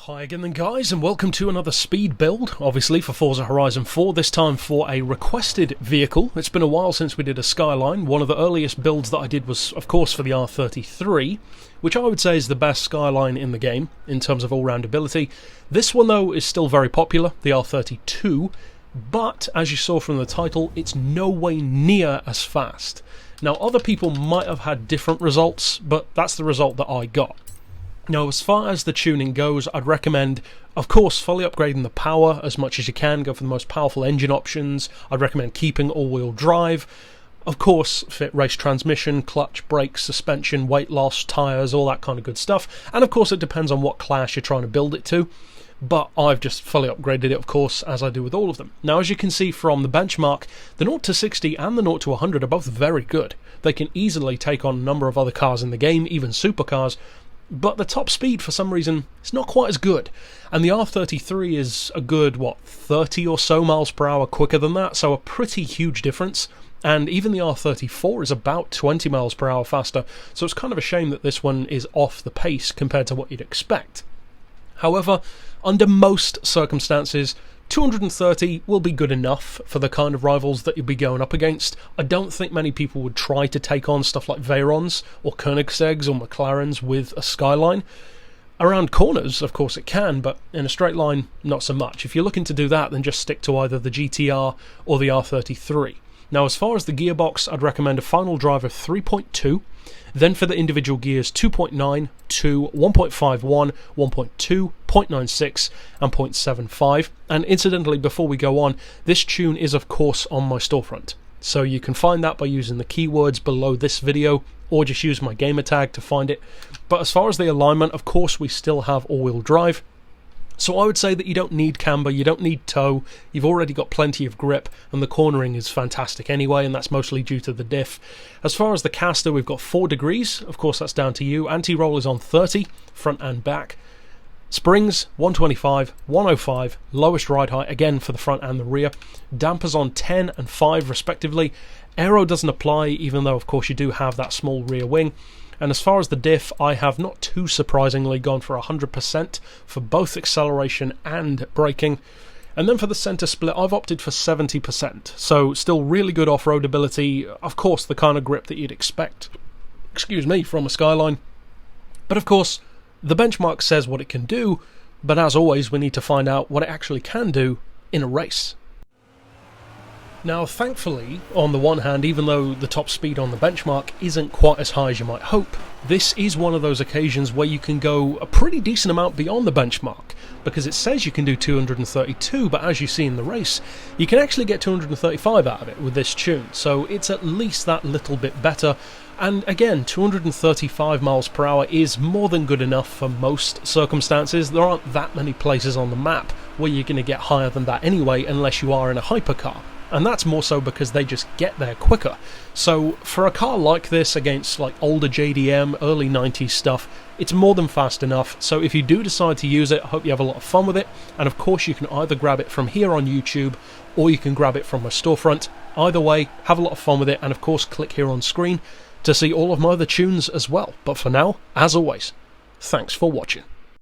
Hi again then guys, and welcome to another speed build, obviously for Forza Horizon 4, this time for a requested vehicle. It's been a while since we did a Skyline. One of the earliest builds that I did was, of course, for the R33, which I would say is the best Skyline in the game, in terms of all-round ability. This one, though, is still very popular, the R32, but, as you saw from the title, it's no way near as fast. Now, other people might have had different results, but that's the result that I got. Now, as far as the tuning goes, I'd recommend, of course, fully upgrading the power as much as you can, go for the most powerful engine options. I'd recommend keeping all-wheel drive. Of course, fit race transmission, clutch, brakes, suspension, weight loss, tyres, all that kind of good stuff. And of course, it depends on what class you're trying to build it to. But I've just fully upgraded it, of course, as I do with all of them. Now, as you can see from the benchmark, the 0 to 60 and the 0 to 100 are both very good. They can easily take on a number of other cars in the game, even supercars. But the top speed, for some reason, is not quite as good. And the R33 is a good, 30 or so miles per hour quicker than that, so a pretty huge difference. And even the R34 is about 20 miles per hour faster, so it's kind of a shame that this one is off the pace compared to what you'd expect. However, under most circumstances, 230 will be good enough for the kind of rivals that you'll be going up against. I don't think many people would try to take on stuff like Veyrons or Koenigsegg's or McLarens with a Skyline. Around corners, of course it can, but in a straight line, not so much. If you're looking to do that, then just stick to either the GTR or the R33. Now, as far as the gearbox, I'd recommend a final drive of 3.2, then for the individual gears 2.9, 2, 1.51, 1.2, 0.96 and 0.75. And incidentally, before we go on, this tune is of course on my storefront, so you can find that by using the keywords below this video or just use my gamer tag to find it. But as far as the alignment, of course we still have all-wheel drive. So I would say that you don't need camber, you don't need tow, you've already got plenty of grip, and the cornering is fantastic anyway, and that's mostly due to the diff. As far as the caster, we've got 4 degrees, of course that's down to you. Anti-roll is on 30, front and back. Springs, 125, 105, lowest ride height, again for the front and the rear. Dampers on 10 and 5 respectively. Aero doesn't apply, even though of course you do have that small rear wing. And as far as the diff, I have not too surprisingly gone for 100% for both acceleration and braking. And then for the centre split, I've opted for 70%. So still really good off-road ability, of course the kind of grip that you'd expect, from a Skyline. But of course, the benchmark says what it can do, but as always, we need to find out what it actually can do in a race. Now, thankfully, on the one hand, even though the top speed on the benchmark isn't quite as high as you might hope, this is one of those occasions where you can go a pretty decent amount beyond the benchmark, because it says you can do 232, but as you see in the race, you can actually get 235 out of it with this tune, so it's at least that little bit better. And again, 235 miles per hour is more than good enough for most circumstances. There aren't that many places on the map where you're going to get higher than that anyway, unless you are in a hypercar. And that's more so because they just get there quicker. So for a car like this against like older JDM, early 90s stuff, it's more than fast enough. So if you do decide to use it, I hope you have a lot of fun with it. And of course you can either grab it from here on YouTube or you can grab it from my storefront. Either way, have a lot of fun with it, and of course click here on screen to see all of my other tunes as well. But for now, as always, thanks for watching.